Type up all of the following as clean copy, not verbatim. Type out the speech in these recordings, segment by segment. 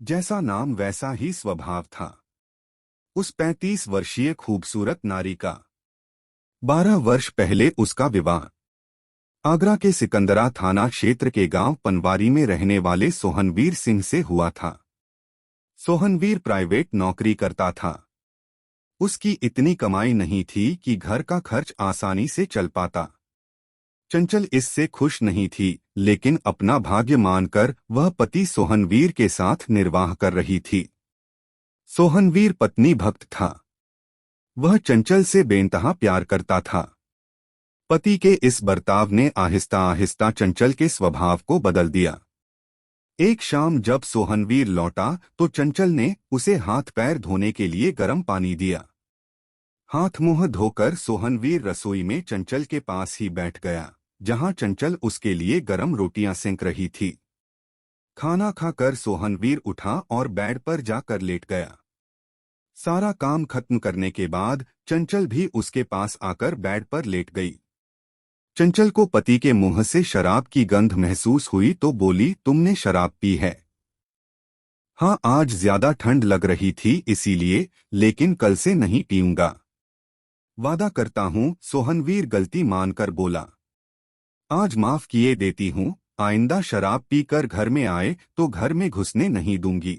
जैसा नाम वैसा ही स्वभाव था। उस 35 वर्षीय खूबसूरत नारी का 12 वर्ष पहले उसका विवाह आगरा के सिकंदरा थाना क्षेत्र के गांव पनवारी में रहने वाले सोहनवीर सिंह से हुआ था। सोहनवीर प्राइवेट नौकरी करता था। उसकी इतनी कमाई नहीं थी कि घर का खर्च आसानी से चल पाता। चंचल इससे खुश नहीं थी, लेकिन अपना भाग्य मानकर वह पति सोहनवीर के साथ निर्वाह कर रही थी। सोहनवीर पत्नी भक्त था। वह चंचल से बेइंतहा प्यार करता था। पति के इस बर्ताव ने आहिस्ता आहिस्ता चंचल के स्वभाव को बदल दिया। एक शाम जब सोहनवीर लौटा तो चंचल ने उसे हाथ पैर धोने के लिए गर्म पानी दिया। हाथ मुंह धोकर सोहनवीर रसोई में चंचल के पास ही बैठ गया, जहां चंचल उसके लिए गर्म रोटियां सेंक रही थी। खाना खाकर सोहनवीर उठा और बेड पर जाकर लेट गया। सारा काम खत्म करने के बाद चंचल भी उसके पास आकर बेड पर लेट गई। चंचल को पति के मुंह से शराब की गंध महसूस हुई तो बोली, तुमने शराब पी है? हाँ, आज ज्यादा ठंड लग रही थी इसीलिए, लेकिन कल से नहीं पीऊंगा। वादा करता हूँ, सोहनवीर गलती मानकर बोला। आज माफ किए देती हूँ, आइंदा शराब पीकर घर में आए तो घर में घुसने नहीं दूंगी।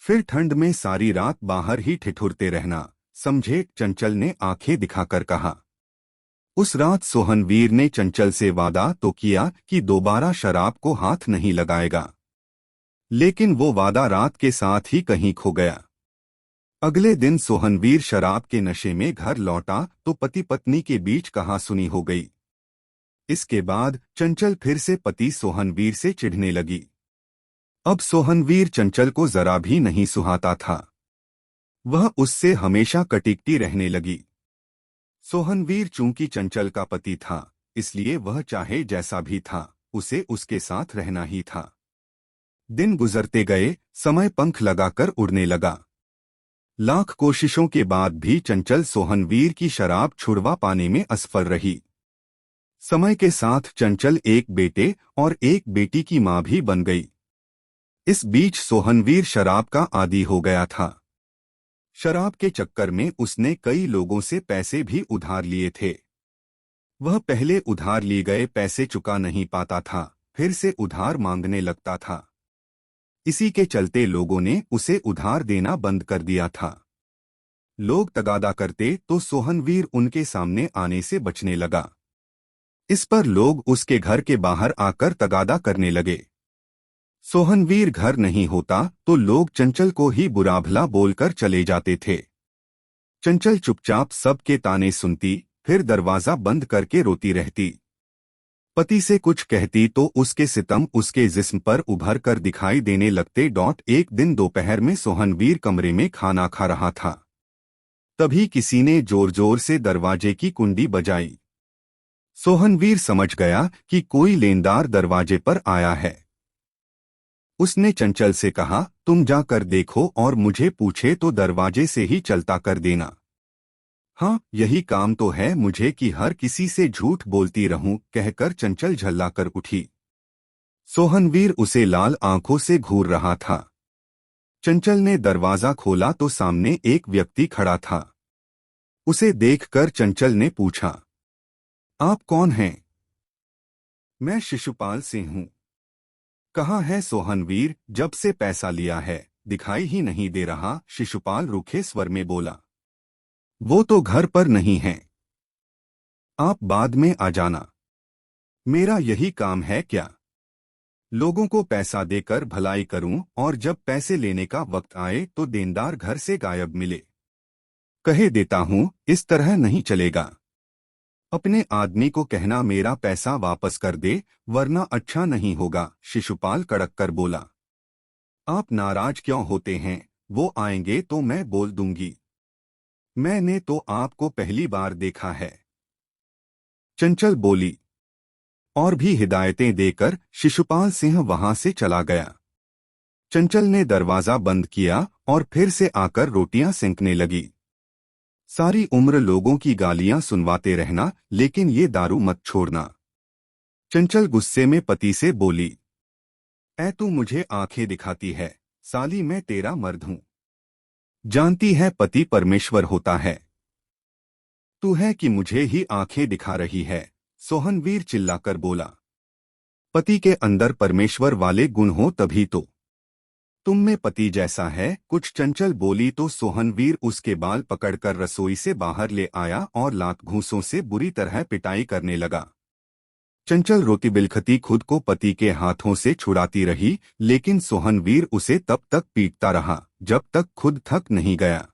फिर ठंड में सारी रात बाहर ही ठिठुरते रहना, समझे? चंचल ने आंखें दिखाकर कहा। उस रात सोहनवीर ने चंचल से वादा तो किया कि दोबारा शराब को हाथ नहीं लगाएगा, लेकिन वो वादा रात के साथ ही कहीं खो गया। अगले दिन सोहनवीर शराब के नशे में घर लौटा तो पति पत्नी के बीच कहासुनी हो गई। इसके बाद चंचल फिर से पति सोहनवीर से चिढ़ने लगी। अब सोहनवीर चंचल को जरा भी नहीं सुहाता था। वह उससे हमेशा कटीकटी रहने लगी। सोहनवीर चूंकि चंचल का पति था, इसलिए वह चाहे जैसा भी था, उसे उसके साथ रहना ही था। दिन गुजरते गए, समय पंख लगाकर उड़ने लगा। लाख कोशिशों के बाद भी चंचल सोहनवीर की शराब छुड़वा पाने में असफल रही। समय के साथ चंचल एक बेटे और एक बेटी की मां भी बन गई। इस बीच सोहनवीर शराब का आदी हो गया था। शराब के चक्कर में उसने कई लोगों से पैसे भी उधार लिए थे। वह पहले उधार लिए गए पैसे चुका नहीं पाता था, फिर से उधार मांगने लगता था। इसी के चलते लोगों ने उसे उधार देना बंद कर दिया था। लोग तगादा करते तो सोहनवीर उनके सामने आने से बचने लगा। इस पर लोग उसके घर के बाहर आकर तगादा करने लगे। सोहनवीर घर नहीं होता तो लोग चंचल को ही बुरा भला बोलकर चले जाते थे। चंचल चुपचाप सबके ताने सुनती, फिर दरवाजा बंद करके रोती रहती। पति से कुछ कहती तो उसके सितम उसके जिस्म पर उभर कर दिखाई देने लगते। एक दिन दोपहर में सोहनवीर कमरे में खाना खा रहा था। तभी किसी ने जोर जोर से दरवाजे की कुंडी बजाई। सोहनवीर समझ गया कि कोई लेनदार दरवाजे पर आया है। उसने चंचल से कहा, तुम जाकर देखो और मुझे पूछे तो दरवाजे से ही चलता कर देना। हाँ, यही काम तो है मुझे कि हर किसी से झूठ बोलती रहूं, कहकर चंचल झल्लाकर उठी। सोहनवीर उसे लाल आंखों से घूर रहा था। चंचल ने दरवाजा खोला तो सामने एक व्यक्ति खड़ा था। उसे देखकर चंचल ने पूछा, आप कौन हैं? मैं शिशुपाल सिंह हूं। कहाँ है सोहनवीर? जब से पैसा लिया है दिखाई ही नहीं दे रहा, शिशुपाल रूखे स्वर में बोला। वो तो घर पर नहीं है, आप बाद में आ जाना। मेरा यही काम है क्या? लोगों को पैसा देकर भलाई करूं और जब पैसे लेने का वक्त आए तो देनदार घर से गायब मिले। कहे देता हूं, इस तरह नहीं चलेगा। अपने आदमी को कहना मेरा पैसा वापस कर दे, वरना अच्छा नहीं होगा, शिशुपाल कड़क कर बोला। आप नाराज क्यों होते हैं? वो आएंगे तो मैं बोल दूंगी। मैंने तो आपको पहली बार देखा है, चंचल बोली। और भी हिदायतें देकर शिशुपाल सिंह वहां से चला गया। चंचल ने दरवाजा बंद किया और फिर से आकर रोटियां सेंकने लगी। सारी उम्र लोगों की गालियां सुनवाते रहना, लेकिन ये दारू मत छोड़ना। चंचल गुस्से में पति से बोली, ऐ तू मुझे आंखें दिखाती है, साली मैं तेरा मर्द हूं। जानती है पति परमेश्वर होता है। तू है कि मुझे ही आंखें दिखा रही है, सोहनवीर चिल्लाकर बोला। पति के अंदर परमेश्वर वाले गुण हो तभी तो तुम में पति जैसा है, कुछ चंचल बोली तो सोहनवीर उसके बाल पकड़कर रसोई से बाहर ले आया और लात घूंसों से बुरी तरह पिटाई करने लगा। चंचल रोती बिलखती खुद को पति के हाथों से छुड़ाती रही, लेकिन सोहनवीर उसे तब तक पीटता रहा जब तक खुद थक नहीं गया।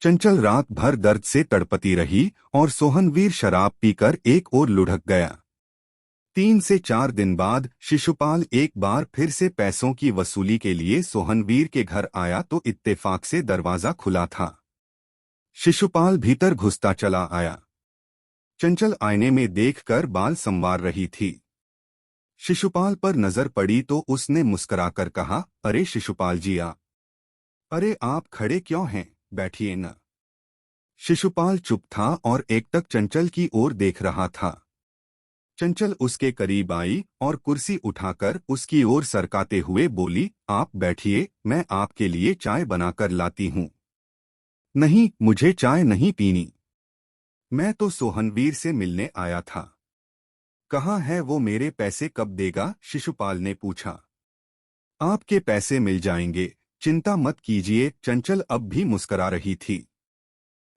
चंचल रात भर दर्द से तड़पती रही और सोहनवीर शराब पीकर एक ओर लुढ़क गया। 3 से 4 दिन बाद शिशुपाल एक बार फिर से पैसों की वसूली के लिए सोहनवीर के घर आया तो इत्तेफाक से दरवाजा खुला था। शिशुपाल भीतर घुसता चला आया। चंचल आईने में देखकर बाल संवार रही थी। शिशुपाल पर नजर पड़ी तो उसने मुस्कुराकर कहा, अरे शिशुपाल जी आप। अरे आप खड़े क्यों हैं, बैठिए न। शिशुपाल चुप था और एकटक चंचल की ओर देख रहा था। चंचल उसके करीब आई और कुर्सी उठाकर उसकी ओर सरकाते हुए बोली, आप बैठिए, मैं आपके लिए चाय बनाकर लाती हूँ। नहीं, मुझे चाय नहीं पीनी। मैं तो सोहनवीर से मिलने आया था। कहाँ है वो, मेरे पैसे कब देगा, शिशुपाल ने पूछा। आपके पैसे मिल जाएंगे, चिंता मत कीजिए। चंचल अब भी मुस्कुरा रही थी।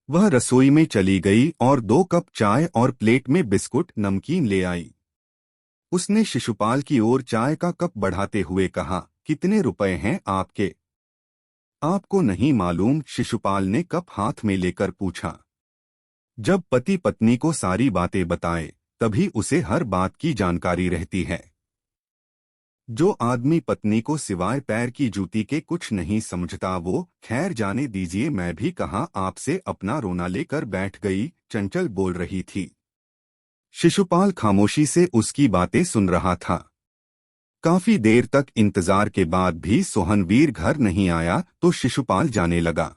वह रसोई में चली गई और 2 कप चाय और प्लेट में बिस्कुट नमकीन ले आई। उसने शिशुपाल की ओर चाय का कप बढ़ाते हुए कहा, कितने रुपए हैं आपके? आपको नहीं मालूम, शिशुपाल ने कप हाथ में लेकर पूछा। जब पति पत्नी को सारी बातें बताए तभी उसे हर बात की जानकारी रहती है। जो आदमी पत्नी को सिवाय पैर की जूती के कुछ नहीं समझता वो, खैर जाने दीजिए, मैं भी कहाँ आपसे अपना रोना लेकर बैठ गई, चंचल बोल रही थी। शिशुपाल खामोशी से उसकी बातें सुन रहा था। काफी देर तक इंतजार के बाद भी सोहनवीर घर नहीं आया तो शिशुपाल जाने लगा।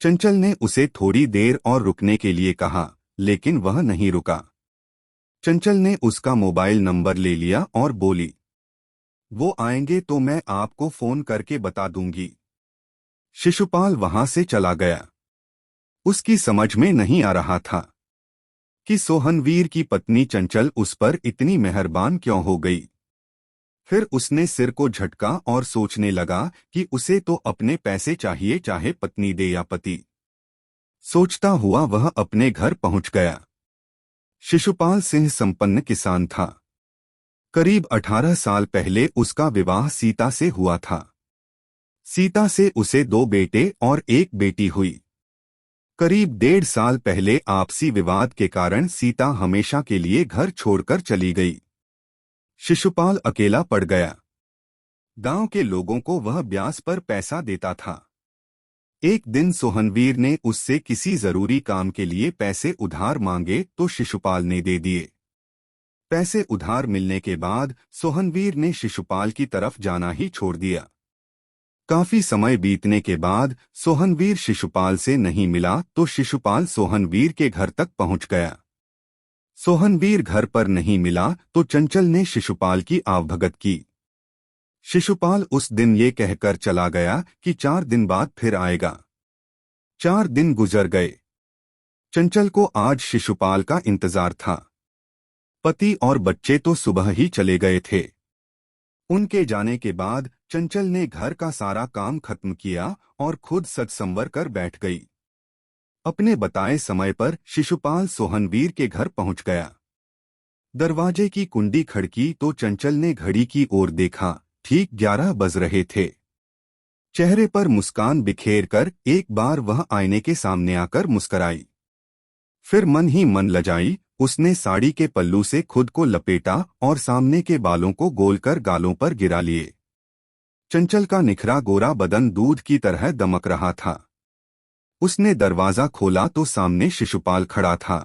चंचल ने उसे थोड़ी देर और रुकने के लिए कहा, लेकिन वह नहीं रुका। चंचल ने उसका मोबाइल नंबर ले लिया और बोली, वो आएंगे तो मैं आपको फोन करके बता दूंगी। शिशुपाल वहां से चला गया। उसकी समझ में नहीं आ रहा था कि सोहनवीर की पत्नी चंचल उस पर इतनी मेहरबान क्यों हो गई। फिर उसने सिर को झटका और सोचने लगा कि उसे तो अपने पैसे चाहिए, चाहे पत्नी दे या पति। सोचता हुआ वह अपने घर पहुंच गया। शिशुपाल सिंह संपन्न किसान था। करीब 18 साल पहले उसका विवाह सीता से हुआ था। सीता से उसे 2 बेटे और 1 बेटी हुई। करीब 1.5 साल पहले आपसी विवाद के कारण सीता हमेशा के लिए घर छोड़कर चली गई। शिशुपाल अकेला पड़ गया। गांव के लोगों को वह ब्याज पर पैसा देता था। एक दिन सोहनवीर ने उससे किसी जरूरी काम के लिए पैसे उधार मांगे तो शिशुपाल ने दे दिए। पैसे उधार मिलने के बाद सोहनवीर ने शिशुपाल की तरफ जाना ही छोड़ दिया। काफी समय बीतने के बाद सोहनवीर शिशुपाल से नहीं मिला तो शिशुपाल सोहनवीर के घर तक पहुंच गया। सोहनवीर घर पर नहीं मिला तो चंचल ने शिशुपाल की आवभगत की। शिशुपाल उस दिन ये कहकर चला गया कि 4 दिन बाद फिर आएगा। 4 दिन गुजर गए। चंचल को आज शिशुपाल का इंतजार था। पति और बच्चे तो सुबह ही चले गए थे। उनके जाने के बाद चंचल ने घर का सारा काम खत्म किया और खुद सज संवर कर बैठ गई। अपने बताए समय पर शिशुपाल सोहनवीर के घर पहुंच गया। दरवाजे की कुंडी खड़की तो चंचल ने घड़ी की ओर देखा, ठीक 11 बज रहे थे। चेहरे पर मुस्कान बिखेर कर एक बार वह आईने के सामने आकर मुस्कराई। फिर मन ही मन लजाई, उसने साड़ी के पल्लू से खुद को लपेटा और सामने के बालों को गोलकर गालों पर गिरा लिए। चंचल का निखरा गोरा बदन दूध की तरह दमक रहा था। उसने दरवाजा खोला तो सामने शिशुपाल खड़ा था।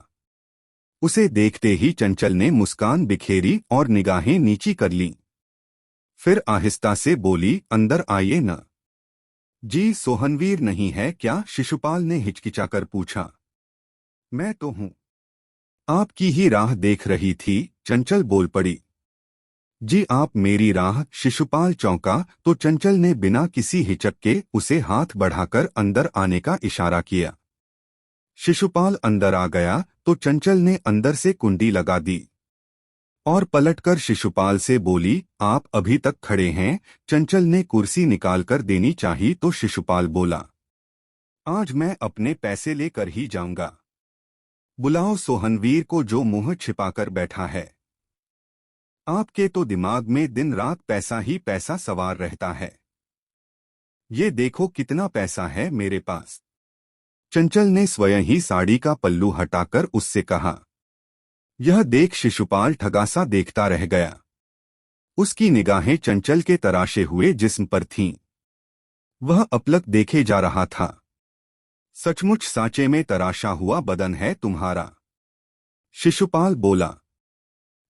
उसे देखते ही चंचल ने मुस्कान बिखेरी और निगाहें नीची कर लीं। फिर आहिस्ता से बोली, अंदर आइए न। जी, सोहनवीर नहीं है क्या, शिशुपाल ने हिचकिचाकर पूछा। मैं तो हूं, आपकी ही राह देख रही थी, चंचल बोल पड़ी। जी आप मेरी राह। शिशुपाल चौंका तो चंचल ने बिना किसी हिचक के उसे हाथ बढ़ाकर अंदर आने का इशारा किया। शिशुपाल अंदर आ गया तो चंचल ने अंदर से कुंडी लगा दी और पलटकर शिशुपाल से बोली, आप अभी तक खड़े हैं? चंचल ने कुर्सी निकालकर देनी चाही तो शिशुपाल बोला, आज मैं अपने पैसे लेकर ही जाऊंगा। बुलाओ सोहनवीर को जो मुंह छिपाकर बैठा है। आपके तो दिमाग में दिन रात पैसा ही पैसा सवार रहता है। ये देखो कितना पैसा है मेरे पास। चंचल ने स्वयं ही साड़ी का पल्लू हटाकर उससे कहा। यह देख शिशुपाल ठगासा देखता रह गया। उसकी निगाहें चंचल के तराशे हुए जिस्म पर थीं। वह अपलक देखे जा रहा था। सचमुच सांचे में तराशा हुआ बदन है तुम्हारा, शिशुपाल बोला।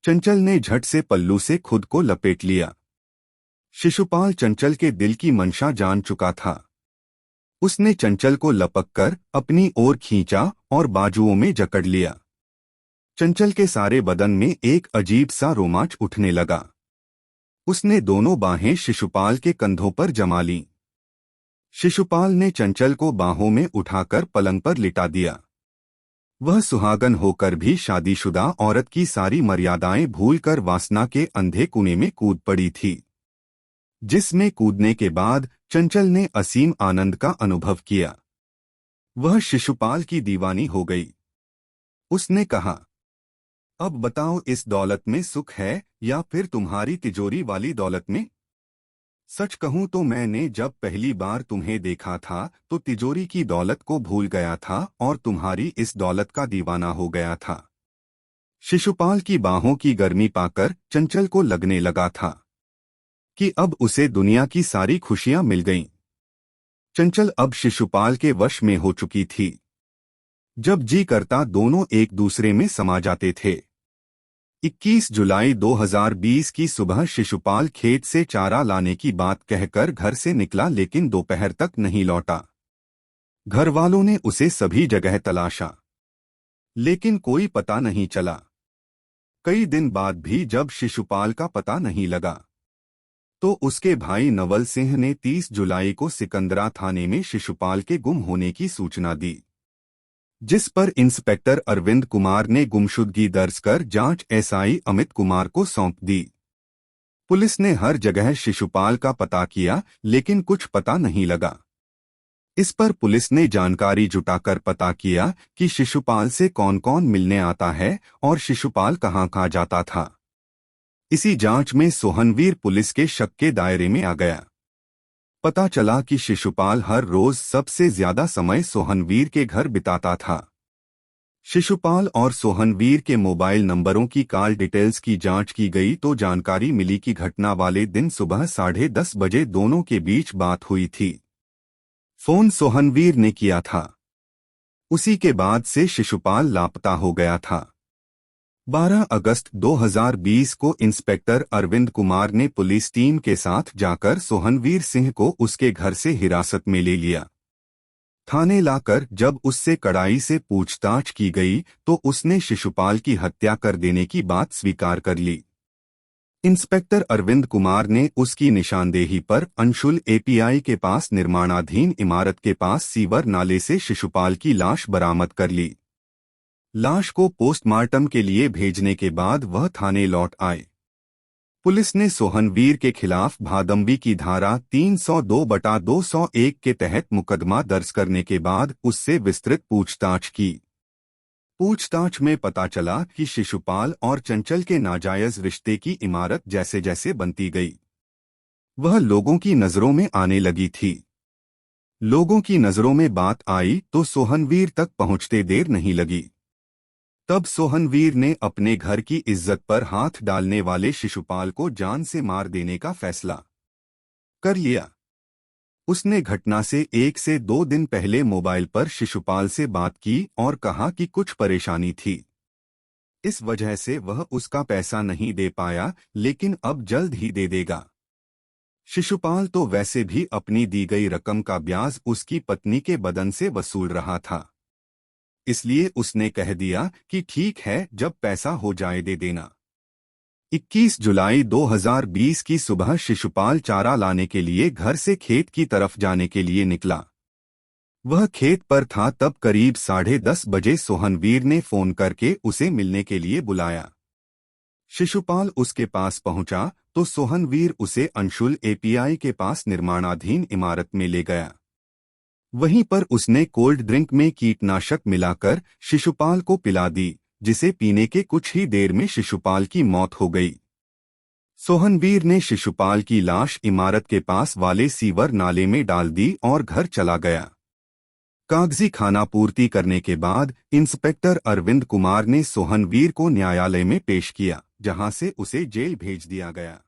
चंचल ने झट से पल्लू से खुद को लपेट लिया। शिशुपाल चंचल के दिल की मंशा जान चुका था। उसने चंचल को लपककर अपनी ओर खींचा और बाजुओं में जकड़ लिया। चंचल के सारे बदन में एक अजीब सा रोमांच उठने लगा। उसने दोनों बाहें शिशुपाल के कंधों पर जमा लीं। शिशुपाल ने चंचल को बाहों में उठाकर पलंग पर लिटा दिया। वह सुहागन होकर भी शादीशुदा औरत की सारी मर्यादाएं भूलकर वासना के अंधे कुएं में कूद पड़ी थी, जिसमें कूदने के बाद चंचल ने असीम आनंद का अनुभव किया। वह शिशुपाल की दीवानी हो गई। उसने कहा, अब बताओ इस दौलत में सुख है या फिर तुम्हारी तिजोरी वाली दौलत में? सच कहूं तो मैंने जब पहली बार तुम्हें देखा था तो तिजोरी की दौलत को भूल गया था और तुम्हारी इस दौलत का दीवाना हो गया था। शिशुपाल की बाहों की गर्मी पाकर चंचल को लगने लगा था कि अब उसे दुनिया की सारी खुशियां मिल गईं। चंचल अब शिशुपाल के वश में हो चुकी थी। जब जी करता दोनों एक दूसरे में समा जाते थे। 21 जुलाई 2020 की सुबह शिशुपाल खेत से चारा लाने की बात कहकर घर से निकला लेकिन दोपहर तक नहीं लौटा। घर वालों ने उसे सभी जगह तलाशा, लेकिन कोई पता नहीं चला। कई दिन बाद भी जब शिशुपाल का पता नहीं लगा तो उसके भाई नवल सिंह ने 30 जुलाई को सिकंदरा थाने में शिशुपाल के गुम होने की सूचना दी, जिस पर इंस्पेक्टर अरविंद कुमार ने गुमशुदगी दर्ज कर जांच एसआई अमित कुमार को सौंप दी। पुलिस ने हर जगह शिशुपाल का पता किया लेकिन कुछ पता नहीं लगा। इस पर पुलिस ने जानकारी जुटाकर पता किया कि शिशुपाल से कौन कौन मिलने आता है और शिशुपाल कहाँ जाता था। इसी जांच में सोहनवीर पुलिस के शक के दायरे में आ गया। पता चला कि शिशुपाल हर रोज सबसे ज्यादा समय सोहनवीर के घर बिताता था। शिशुपाल और सोहनवीर के मोबाइल नंबरों की कॉल डिटेल्स की जांच की गई तो जानकारी मिली कि घटना वाले दिन सुबह 10:30 बजे दोनों के बीच बात हुई थी। फोन सोहनवीर ने किया था। उसी के बाद से शिशुपाल लापता हो गया था। 12 अगस्त 2020 को इंस्पेक्टर अरविंद कुमार ने पुलिस टीम के साथ जाकर सोहनवीर सिंह को उसके घर से हिरासत में ले लिया। थाने लाकर जब उससे कड़ाई से पूछताछ की गई तो उसने शिशुपाल की हत्या कर देने की बात स्वीकार कर ली। इंस्पेक्टर अरविंद कुमार ने उसकी निशानदेही पर अंशुल एपीआई के पास निर्माणाधीन इमारत के पास सीवर नाले से शिशुपाल की लाश बरामद कर ली। लाश को पोस्टमार्टम के लिए भेजने के बाद वह थाने लौट आए। पुलिस ने सोहनवीर के खिलाफ भादंबी की धारा 302/201 के तहत मुकदमा दर्ज करने के बाद उससे विस्तृत पूछताछ की। पूछताछ में पता चला कि शिशुपाल और चंचल के नाजायज रिश्ते की इमारत जैसे जैसे बनती गई, वह लोगों की नजरों में आने लगी थी। लोगों की नजरों में बात आई तो सोहनवीर तक पहुंचते देर नहीं लगी। तब सोहनवीर ने अपने घर की इज्जत पर हाथ डालने वाले शिशुपाल को जान से मार देने का फैसला कर लिया। उसने घटना से 1 से 2 दिन पहले मोबाइल पर शिशुपाल से बात की और कहा कि कुछ परेशानी थी, इस वजह से वह उसका पैसा नहीं दे पाया लेकिन अब जल्द ही दे देगा। शिशुपाल तो वैसे भी अपनी दी गई रकम का ब्याज उसकी पत्नी के बदन से वसूल रहा था, इसलिए उसने कह दिया कि ठीक है, जब पैसा हो जाए दे देना। 21 जुलाई 2020 की सुबह शिशुपाल चारा लाने के लिए घर से खेत की तरफ जाने के लिए निकला। वह खेत पर था तब करीब 10:30 बजे सोहनवीर ने फोन करके उसे मिलने के लिए बुलाया। शिशुपाल उसके पास पहुंचा तो सोहनवीर उसे अंशुल एपीआई के पास निर्माणाधीन इमारत में ले गया। वहीं पर उसने कोल्ड ड्रिंक में कीटनाशक मिलाकर शिशुपाल को पिला दी, जिसे पीने के कुछ ही देर में शिशुपाल की मौत हो गई। सोहनवीर ने शिशुपाल की लाश इमारत के पास वाले सीवर नाले में डाल दी और घर चला गया। कागजी खानापूर्ति करने के बाद इंस्पेक्टर अरविंद कुमार ने सोहनवीर को न्यायालय में पेश किया, जहां से उसे जेल भेज दिया गया।